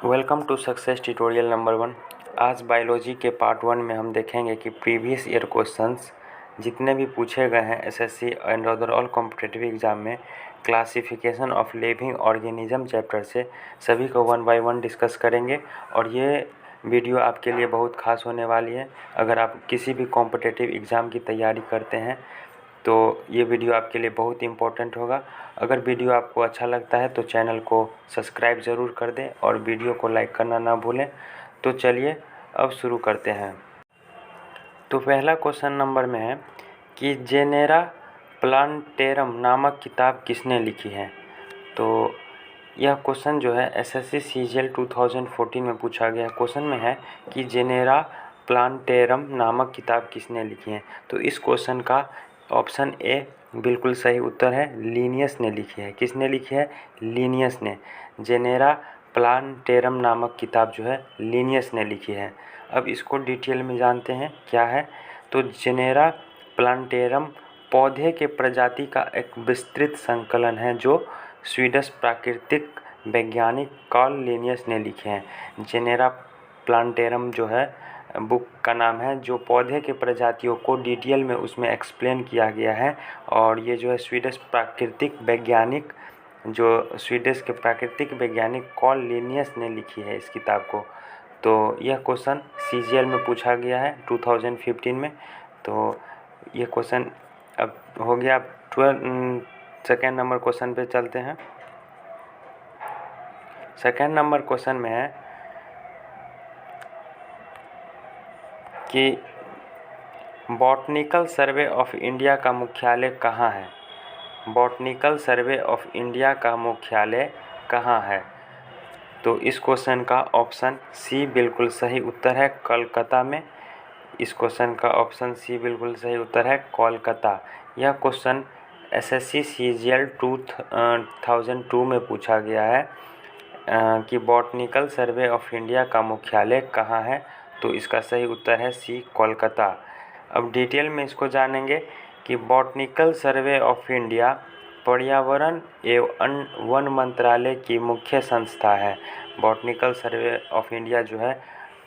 Welcome to success tutorial number 1। आज biology के part 1 में हम देखेंगे कि प्रीवियस ईयर क्वेश्चंस जितने भी पूछे गए हैं SSC and other all competitive exam में classification of living organism chapter से सभी को 1 बाय 1 डिस्कस करेंगे। और ये वीडियो आपके लिए बहुत खास होने वाली है। अगर आप किसी भी कॉम्पिटिटिव एग्ज़ाम की तैयारी करते हैं तो ये वीडियो आपके लिए बहुत इम्पोर्टेंट होगा। अगर वीडियो आपको अच्छा लगता है तो चैनल को सब्सक्राइब ज़रूर कर दें और वीडियो को लाइक करना ना भूलें। तो चलिए अब शुरू करते हैं। तो पहला क्वेश्चन नंबर में है कि जेनेरा प्लांटेरम नामक किताब किसने लिखी है। तो यह क्वेश्चन जो है एसएससी सीजीएल 2014 में पूछा गया क्वेश्चन में है कि जेनेरा प्लांटेरम नामक किताब किसने लिखी है। तो इस क्वेश्चन का ऑप्शन ए बिल्कुल सही उत्तर है, लिनियस ने लिखी है। किसने लिखी है? लिनियस ने। जेनेरा प्लांटेरम नामक किताब जो है लिनियस ने लिखी है। अब इसको डिटेल में जानते हैं क्या है। तो जेनेरा प्लांटेरम पौधे के प्रजाति का एक विस्तृत संकलन है जो स्वीडिश प्राकृतिक वैज्ञानिक कार्ल लिनियस ने लिखे हैं। जेनेरा प्लांटेरम जो है बुक का नाम है, जो पौधे के प्रजातियों को डिटेल में उसमें एक्सप्लेन किया गया है। और ये जो है स्वीडिश के प्राकृतिक वैज्ञानिक कार्ल लिनियस ने लिखी है इस किताब को। तो यह क्वेश्चन सीजीएल में पूछा गया है 2015 में। तो ये क्वेश्चन अब हो गया। 2nd नंबर क्वेश्चन पे चलते हैं। 2nd नंबर क्वेश्चन में है कि बॉटनिकल सर्वे ऑफ इंडिया का मुख्यालय कहाँ है। बॉटनिकल सर्वे ऑफ इंडिया का मुख्यालय कहाँ है। तो इस क्वेश्चन का ऑप्शन सी बिल्कुल सही उत्तर है, कोलकाता में। इस क्वेश्चन का ऑप्शन सी बिल्कुल सही उत्तर है, कोलकाता। यह क्वेश्चन एसएससी सीजीएल 2002 में पूछा गया है कि बॉटनिकल सर्वे ऑफ इंडिया का मुख्यालय कहाँ है। तो इसका सही उत्तर है सी, कोलकाता। अब डिटेल में इसको जानेंगे कि बॉटनिकल सर्वे ऑफ इंडिया पर्यावरण एवं वन मंत्रालय की मुख्य संस्था है। बॉटनिकल सर्वे ऑफ इंडिया जो है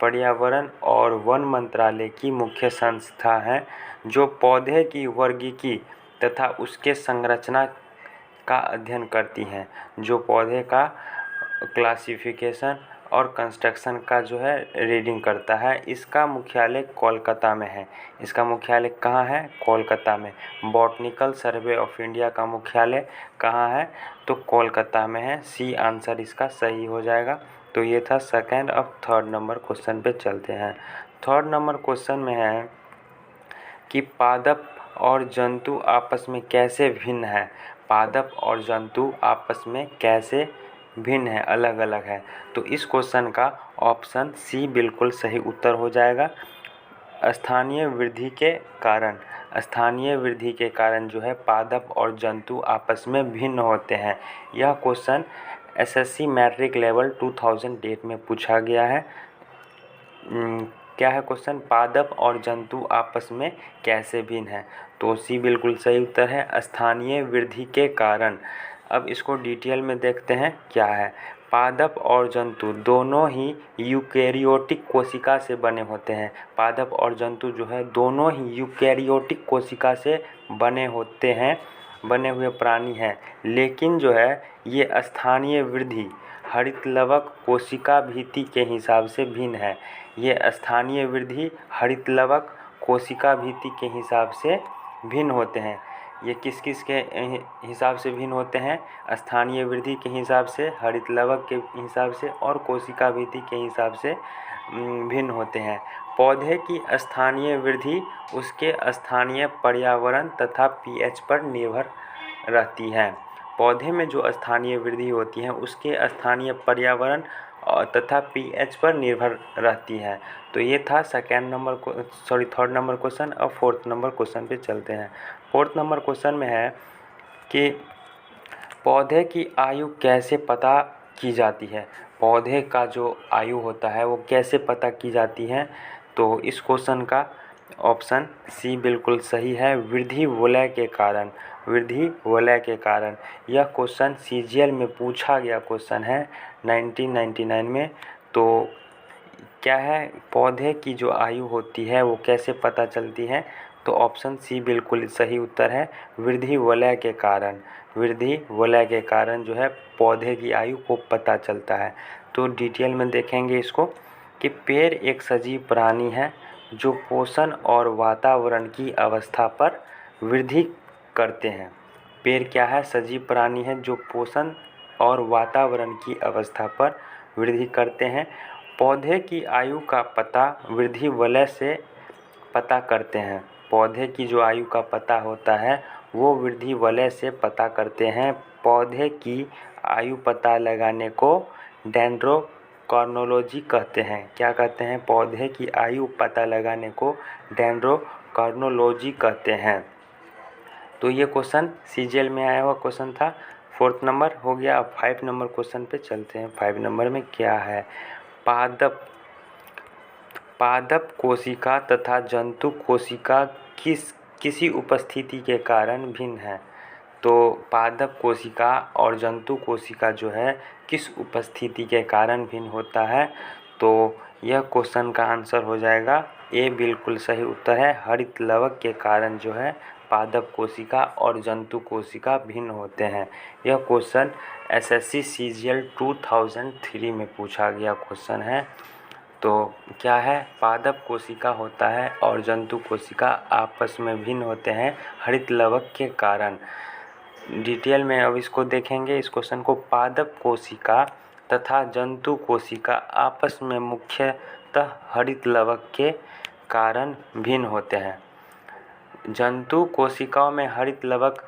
पर्यावरण और वन मंत्रालय की मुख्य संस्था है, जो पौधे की वर्गीकी तथा उसके संरचना का अध्ययन करती हैं। जो पौधे का क्लासिफिकेशन और कंस्ट्रक्शन का जो है रीडिंग करता है। इसका मुख्यालय कोलकाता में है। इसका मुख्यालय कहाँ है? कोलकाता में। बॉटनिकल सर्वे ऑफ इंडिया का मुख्यालय कहाँ है? तो कोलकाता में है। सी आंसर इसका सही हो जाएगा। तो ये था 2nd। अब 3rd नंबर क्वेश्चन पे चलते हैं। 3rd नंबर क्वेश्चन में है कि पादप और जंतु आपस में कैसे भिन्न है। पादप और जंतु आपस में कैसे भिन्न है, अलग अलग है। तो इस क्वेश्चन का ऑप्शन सी बिल्कुल सही उत्तर हो जाएगा, स्थानीय वृद्धि के कारण। स्थानीय वृद्धि के कारण जो है पादप और जंतु आपस में भिन्न होते हैं। यह क्वेश्चन एसएससी मैट्रिक लेवल 2008 में पूछा गया है। क्या है क्वेश्चन? पादप और जंतु आपस में कैसे भिन्न है। तो सी बिल्कुल सही उत्तर है, स्थानीय वृद्धि के कारण। अब इसको डिटेल में देखते हैं क्या है। पादप और जंतु दोनों ही यूकेरियोटिक कोशिका से बने होते हैं। पादप और जंतु जो है दोनों ही यूकेरियोटिक कोशिका से बने होते हैं, बने हुए प्राणी हैं। लेकिन जो है ये स्थानीय वृद्धि हरितलवक कोशिका भित्ति के हिसाब से भिन्न है। ये स्थानीय वृद्धि हरितलवक कोशिका भित्ति के हिसाब से भिन्न होते हैं। ये किस किस के हिसाब से भिन्न होते हैं? स्थानीय वृद्धि के हिसाब से, हरितलवक के हिसाब से और कोशिका भित्ति के हिसाब से भिन्न होते हैं। पौधे की स्थानीय वृद्धि उसके स्थानीय पर्यावरण तथा पीएच पर निर्भर रहती है। पौधे में जो स्थानीय वृद्धि होती है उसके स्थानीय पर्यावरण तथा पीएच पर निर्भर रहती है। तो ये था 3rd नंबर क्वेश्चन। अब 4th नंबर क्वेश्चन पे चलते हैं। 4th नंबर क्वेश्चन में है कि पौधे की आयु कैसे पता की जाती है। पौधे का जो आयु होता है वो कैसे पता की जाती है। तो इस क्वेश्चन का ऑप्शन सी बिल्कुल सही है, वृद्धि वलय के कारण। वृद्धि वलय के कारण। यह क्वेश्चन सीजीएल में पूछा गया क्वेश्चन है 1999 में। तो क्या है, पौधे की जो आयु होती है वो कैसे पता चलती है? तो ऑप्शन सी बिल्कुल सही उत्तर है, वृद्धि वलय के कारण। वृद्धि वलय के कारण जो है पौधे की आयु को पता चलता है। तो डिटेल में देखेंगे इसको कि पेड़ एक सजीव प्राणी है जो पोषण और वातावरण की अवस्था पर वृद्धि करते हैं। पेड़ क्या है? सजीव प्राणी है जो पोषण और वातावरण की अवस्था पर वृद्धि करते हैं। पौधे की आयु का पता वृद्धि वलय से पता करते हैं। पौधे की जो आयु का पता होता है वो वृद्धि वलय से पता करते हैं। पौधे की आयु पता लगाने को डेंड्रोक्रोनोलॉजी कहते हैं। क्या कहते हैं? पौधे की आयु पता लगाने को डेंड्रोक्रोनोलॉजी कहते हैं। तो ये क्वेश्चन सीजीएल में आया हुआ क्वेश्चन था। 4th नंबर हो गया। अब 5 नंबर क्वेश्चन पे चलते हैं। 5 नंबर में क्या है? पादप कोशिका तथा जंतु कोशिका किसी उपस्थिति के कारण भिन्न है। तो पादप कोशिका और जंतु कोशिका जो है किस उपस्थिति के कारण भिन्न होता है? तो यह क्वेश्चन का आंसर हो जाएगा ए बिल्कुल सही उत्तर है। हरित लवक के कारण जो है पादप कोशिका और जंतु कोशिका भिन्न होते हैं। यह क्वेश्चन एसएससी सीजीएल 2003 में पूछा गया क्वेश्चन है। तो क्या है? पादप कोशिका होता है और जंतु कोशिका आपस में भिन्न होते हैं हरित लवक के कारण। डिटेल में अब इसको देखेंगे इस क्वेश्चन को। पादप कोशिका तथा जंतु कोशिका आपस में मुख्यतः हरित लवक के कारण भिन्न होते हैं। जंतु कोशिकाओं में हरित लवक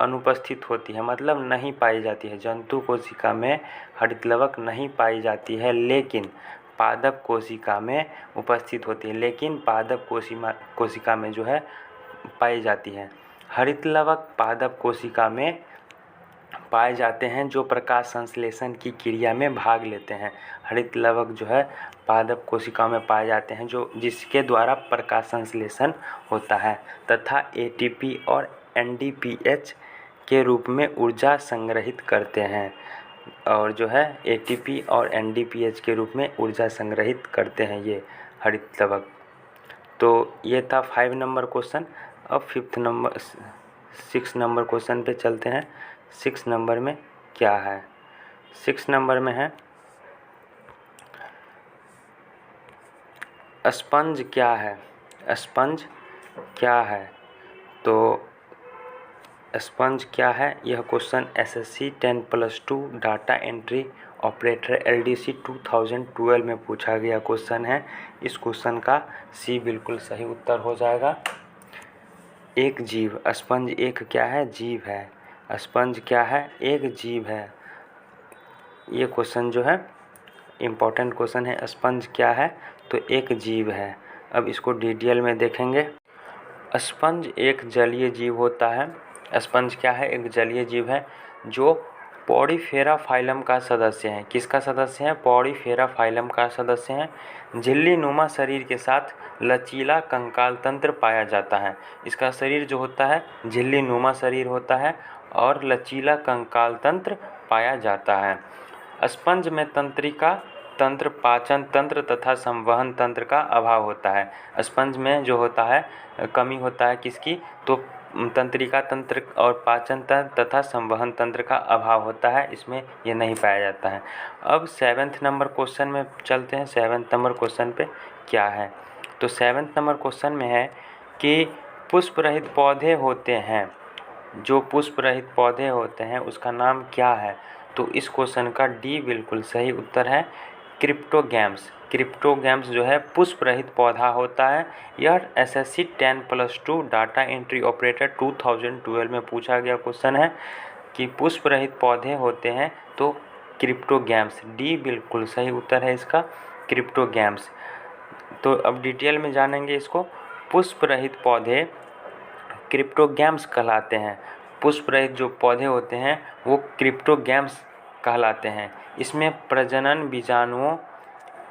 अनुपस्थित होती है, मतलब नहीं पाई जाती है। जंतु कोशिका में हरित लवक नहीं पाई जाती है, लेकिन पादप कोशिका में उपस्थित होती है। लेकिन पादप कोशिका में जो है पाई जाती है। हरित लवक पादप कोशिका में पाए जाते हैं जो प्रकाश संश्लेषण की क्रिया में भाग लेते हैं। हरित लवक जो है पादप कोशिका में पाए जाते हैं जिसके द्वारा प्रकाश संश्लेषण होता है तथा एटीपी और एनडीपीएच के रूप में ऊर्जा संग्रहित करते हैं। और जो है एटीपी और एनडीपीएच के रूप में ऊर्जा संग्रहित करते हैं ये हरित लवक। तो ये था 5 नंबर क्वेश्चन। अब 6 नंबर क्वेश्चन पे चलते हैं। 6 नंबर में क्या है? 6 नंबर में है स्पंज क्या है? स्पंज क्या है? तो स्पंज क्या है? यह question SSC 10+2 data entry operator LDC 2012 में पूछा गया क्वेश्चन है। इस क्वेश्चन का सी बिल्कुल सही उत्तर हो जाएगा। एक जीव, स्पंज एक क्या है? जीव है। स्पंज क्या है? एक जीव है। ये क्वेश्चन जो है इम्पोर्टेंट क्वेश्चन है। स्पंज क्या है? तो एक जीव है। अब इसको डिटेल में देखेंगे। स्पंज एक जलीय जीव होता है। स्पंज क्या है? एक जलीय जीव है जो पॉडीफेरा फाइलम का सदस्य है। किसका सदस्य है? पॉडीफेरा फाइलम का सदस्य है। झिल्ली नुमा शरीर के साथ लचीला कंकाल तंत्र पाया जाता है। इसका शरीर जो होता है झिल्ली नुमा शरीर होता है और लचीला कंकाल तंत्र पाया जाता है। स्पंज में तंत्रिका तंत्र, पाचन तंत्र तथा संवहन तंत्र का अभाव होता है। स्पंज में जो होता है कमी होता है किसकी? तो तंत्रिका तंत्र और पाचन तंत्र तथा संवहन तंत्र का अभाव होता है, इसमें ये नहीं पाया जाता है। अब 7th नंबर क्वेश्चन में चलते हैं। 7th नंबर क्वेश्चन पे क्या है? तो 7th नंबर क्वेश्चन में है कि पुष्प रहित पौधे होते हैं, जो पुष्प रहित पौधे होते हैं उसका नाम क्या है? तो इस क्वेश्चन का डी बिल्कुल सही उत्तर है, क्रिप्टोगैम्स। क्रिप्टोगैम्स जो है पुष्प रहित पौधा होता है। यह एसएससी 10+2 डाटा एंट्री ऑपरेटर 2012 में पूछा गया क्वेश्चन है कि पुष्प रहित पौधे होते हैं तो क्रिप्टोगैम्स। डी बिल्कुल सही उत्तर है इसका, क्रिप्टोगैम्स। तो अब डिटेल में जानेंगे इसको। पुष्प रहित पौधे क्रिप्टोगैम्स कहलाते हैं। पुष्प रहित जो पौधे होते हैं वो क्रिप्टोगैम्स कहलाते हैं। इसमें प्रजनन बीजाणुओं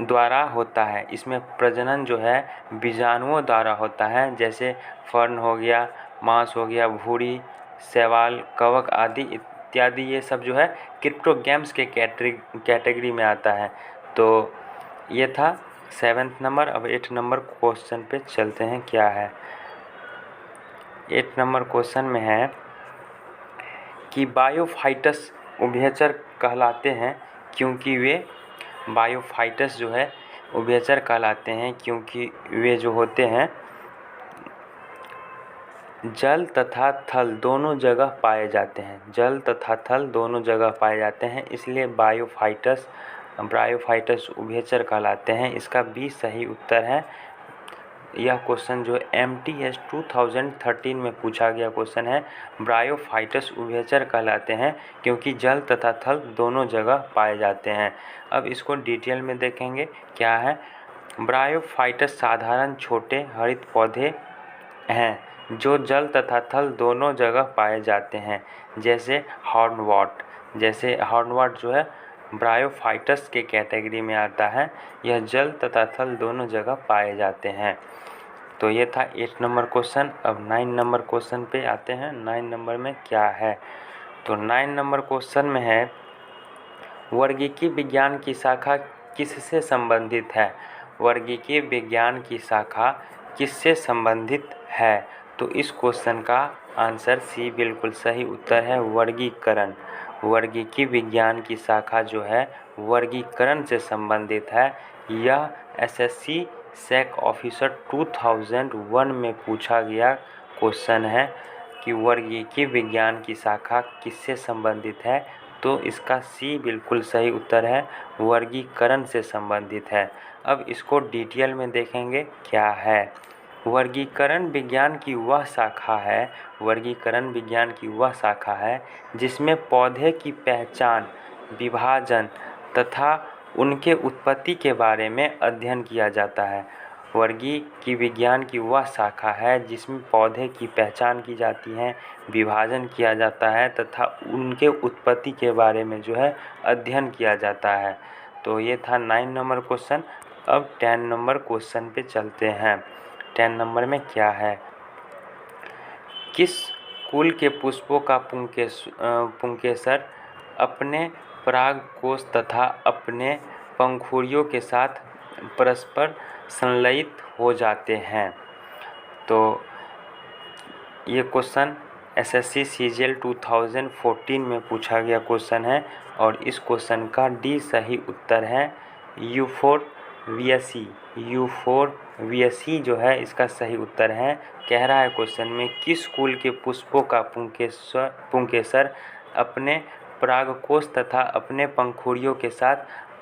द्वारा होता है। इसमें प्रजनन जो है बीजाणुओं द्वारा होता है, जैसे फर्न हो गया, मांस हो गया, भूरी, शैवाल, कवक आदि इत्यादि ये सब जो है क्रिप्टो गेम्स के कैटेगरी में आता है। तो ये था 7th नंबर। अब 8 नंबर क्वेश्चन पे चलते हैं, क्या है 8 नंबर क्वेश्चन में है कि बायोफाइटस उभयचर कहलाते हैं क्योंकि वे बायोफाइटस जो है उभयचर कहलाते हैं क्योंकि वे जो होते हैं जल तथा थल दोनों जगह पाए जाते हैं, जल तथा थल दोनों जगह पाए जाते हैं, इसलिए बायोफाइटस उभयचर कहलाते हैं। इसका बी सही उत्तर है। यह क्वेश्चन जो MTS 2013 में पूछा गया क्वेश्चन है। ब्रायोफाइटस उभयचर कहलाते हैं क्योंकि जल तथा थल दोनों जगह पाए जाते हैं। अब इसको डिटेल में देखेंगे, क्या है। ब्रायोफाइटस साधारण छोटे हरित पौधे हैं जो जल तथा थल दोनों जगह पाए जाते हैं, जैसे हॉर्नवॉट जो है ब्रायोफाइटस के कैटेगरी में आता है। यह जल तथा थल दोनों जगह पाए जाते हैं। तो ये था 8 नंबर क्वेश्चन। अब 9 नंबर क्वेश्चन पे आते हैं। 9 नंबर में क्या है, तो 9 नंबर क्वेश्चन में है वर्गीकी विज्ञान की शाखा किससे संबंधित है। वर्गीकी विज्ञान की शाखा किससे संबंधित है। तो इस क्वेश्चन का आंसर सी बिल्कुल सही उत्तर है, वर्गीकरण। वर्गीकी विज्ञान की शाखा जो है वर्गीकरण से संबंधित है। यह SSC SEC ऑफिसर 2001 में पूछा गया क्वेश्चन है कि वर्गीकी विज्ञान की शाखा किससे संबंधित है। तो इसका सी बिल्कुल सही उत्तर है, वर्गीकरण से संबंधित है। अब इसको डिटेल में देखेंगे, क्या है। वर्गीकरण विज्ञान की वह शाखा है, वर्गीकरण विज्ञान की वह शाखा है जिसमें पौधे की पहचान, विभाजन तथा उनके उत्पत्ति के बारे में अध्ययन किया जाता है। वर्गीकी विज्ञान की वह शाखा है जिसमें पौधे की पहचान की जाती है, विभाजन किया जाता है तथा उनके उत्पत्ति के बारे में जो है अध्ययन किया जाता है। तो ये था 9 नंबर क्वेश्चन। अब 10 नंबर क्वेश्चन पे चलते हैं। 10 नंबर में क्या है, किस कुल के पुष्पों का पुंकेसर अपने परागकोश तथा अपने पंखुड़ियों के साथ परस्पर संलयित हो जाते हैं। तो ये क्वेश्चन SSC CGL 2014 में पूछा गया क्वेश्चन है और इस क्वेश्चन का डी सही उत्तर है, यूफोरबिएसी। यूफोरबिएसी जो है इसका सही उत्तर है। कह रहा है क्वेश्चन में किस कुल के पुष्पों का पुंकेसर अपने परागकोश तथा अपने पंखुड़ियों के साथ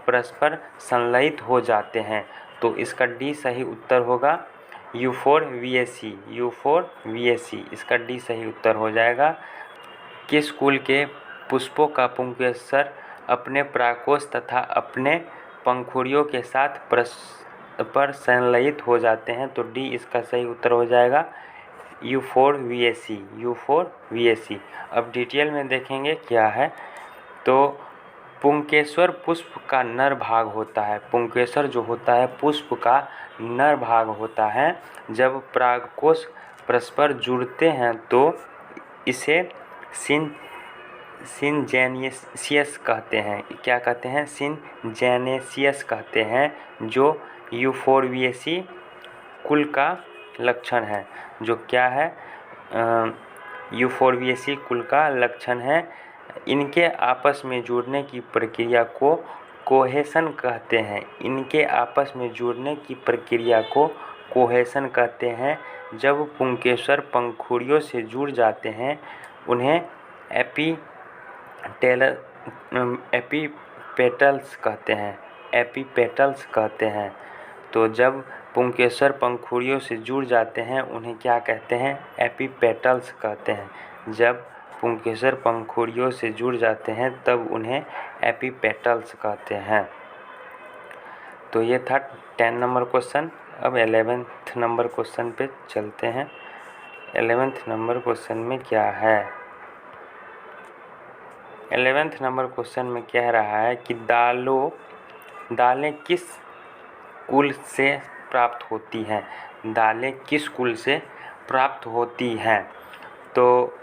परस्पर संलयित हो जाते हैं। तो इसका डी सही उत्तर होगा, यूफोरबिएसी। यूफोरबिएसी इसका डी सही उत्तर हो जाएगा। किस कुल के पुष्पों का पुंकेसर अपने परागकोश तथा अपने पंखुड़ियों के साथ परस्पर संलयित हो जाते हैं। तो डी इसका सही उत्तर हो जाएगा, यूफोरबिएसी। यूफोरबिएसी। अब डिटेल में देखेंगे, क्या है। तो पुंकेसर पुष्प का नर भाग होता है। पुंकेसर जो होता है पुष्प का नर भाग होता है। जब परागकोश परस्पर जुड़ते हैं तो इसे सिनजेनेसियस कहते हैं। क्या कहते हैं, सिनजेनेसियस कहते हैं, जो यूफोरबिएसी कुल का लक्षण है। जो क्या है, यूफोरबिएसी कुल का लक्षण है। इनके आपस में जुड़ने की प्रक्रिया को कोहेशन कहते हैं। इनके आपस में जुड़ने की प्रक्रिया को कोहेशन कहते हैं। जब पुंकेसर पंखुड़ियों से जुड़ जाते हैं उन्हें एपीपेटल्स कहते हैं। एपीपेटल्स कहते हैं। तो जब पुंकेसर पंखुड़ियों से जुड़ जाते हैं उन्हें क्या कहते हैं, एपीपेटल्स कहते हैं। जब पुंकेसर पंखुड़ियों से जुड़ जाते हैं तब उन्हें एपीपेटल्स कहते हैं। तो ये था 10 नंबर क्वेश्चन। अब 11th नंबर क्वेश्चन पे चलते हैं। 11th नंबर क्वेश्चन में क्या है। 11th नंबर क्वेश्चन में कह रहा है कि दालें किस कुल से प्राप्त होती हैं। दालें किस कुल से प्राप्त होती हैं। तो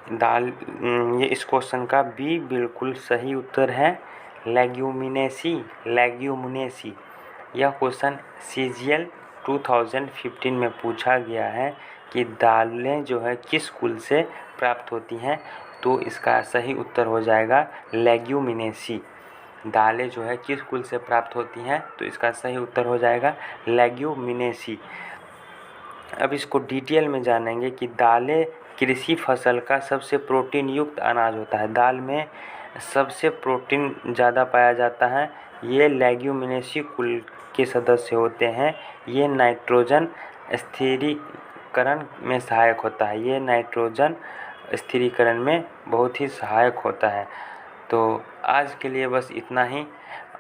ये इस क्वेश्चन का बी बिल्कुल सही उत्तर है, लेग्यूमिनेसी। लेग्यूमिनेसी यह क्वेश्चन CGL 2015 में पूछा गया है कि दालें जो है किस कुल से प्राप्त होती हैं, तो इसका सही उत्तर हो जाएगा लेग्यूमिनेसी। दालें जो है किस कुल से प्राप्त होती हैं, तो इसका सही उत्तर हो जाएगा लेग्यूमिनेसी। अब इसको डिटेल में जानेंगे कि दालें कृषि फसल का सबसे प्रोटीन युक्त अनाज होता है। दाल में सबसे प्रोटीन ज़्यादा पाया जाता है, ये लेग्यूमिनेसी कुल के सदस्य होते हैं। ये नाइट्रोजन स्थिरीकरण में सहायक होता है, ये नाइट्रोजन स्थिरीकरण में बहुत ही सहायक होता है। तो आज के लिए बस इतना ही।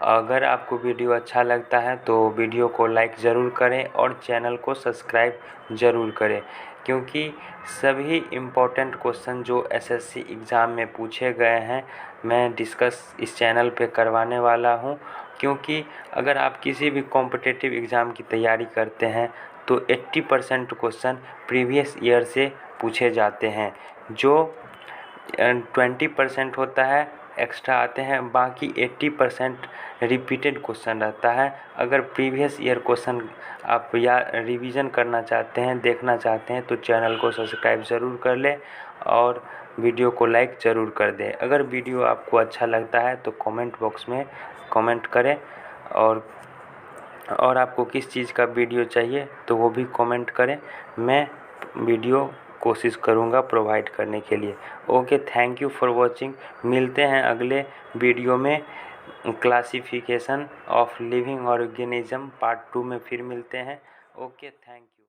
अगर आपको वीडियो अच्छा लगता है तो वीडियो को लाइक ज़रूर करें और चैनल को सब्सक्राइब ज़रूर करें, क्योंकि सभी इम्पोर्टेंट क्वेश्चन जो SSC एग्ज़ाम में पूछे गए हैं मैं डिस्कस इस चैनल पे करवाने वाला हूं। क्योंकि अगर आप किसी भी कॉम्पिटिटिव एग्ज़ाम की तैयारी करते हैं तो 80% क्वेश्चन प्रीवियस ईयर से पूछे जाते हैं, जो 20% होता है एक्स्ट्रा आते हैं, बाकी 80% रिपीटेड क्वेश्चन रहता है। अगर प्रीवियस ईयर क्वेश्चन आप या रिवीजन करना चाहते हैं, देखना चाहते हैं, तो चैनल को सब्सक्राइब ज़रूर कर लें और वीडियो को लाइक ज़रूर कर दें। अगर वीडियो आपको अच्छा लगता है तो कमेंट बॉक्स में कमेंट करें, और आपको किस चीज़ का वीडियो चाहिए तो वो भी कमेंट करें, मैं वीडियो कोशिश करूँगा प्रोवाइड करने के लिए। Okay, thank you for watching. मिलते हैं अगले वीडियो में, classification of living organism part 2 में फिर मिलते हैं। Okay, thank you.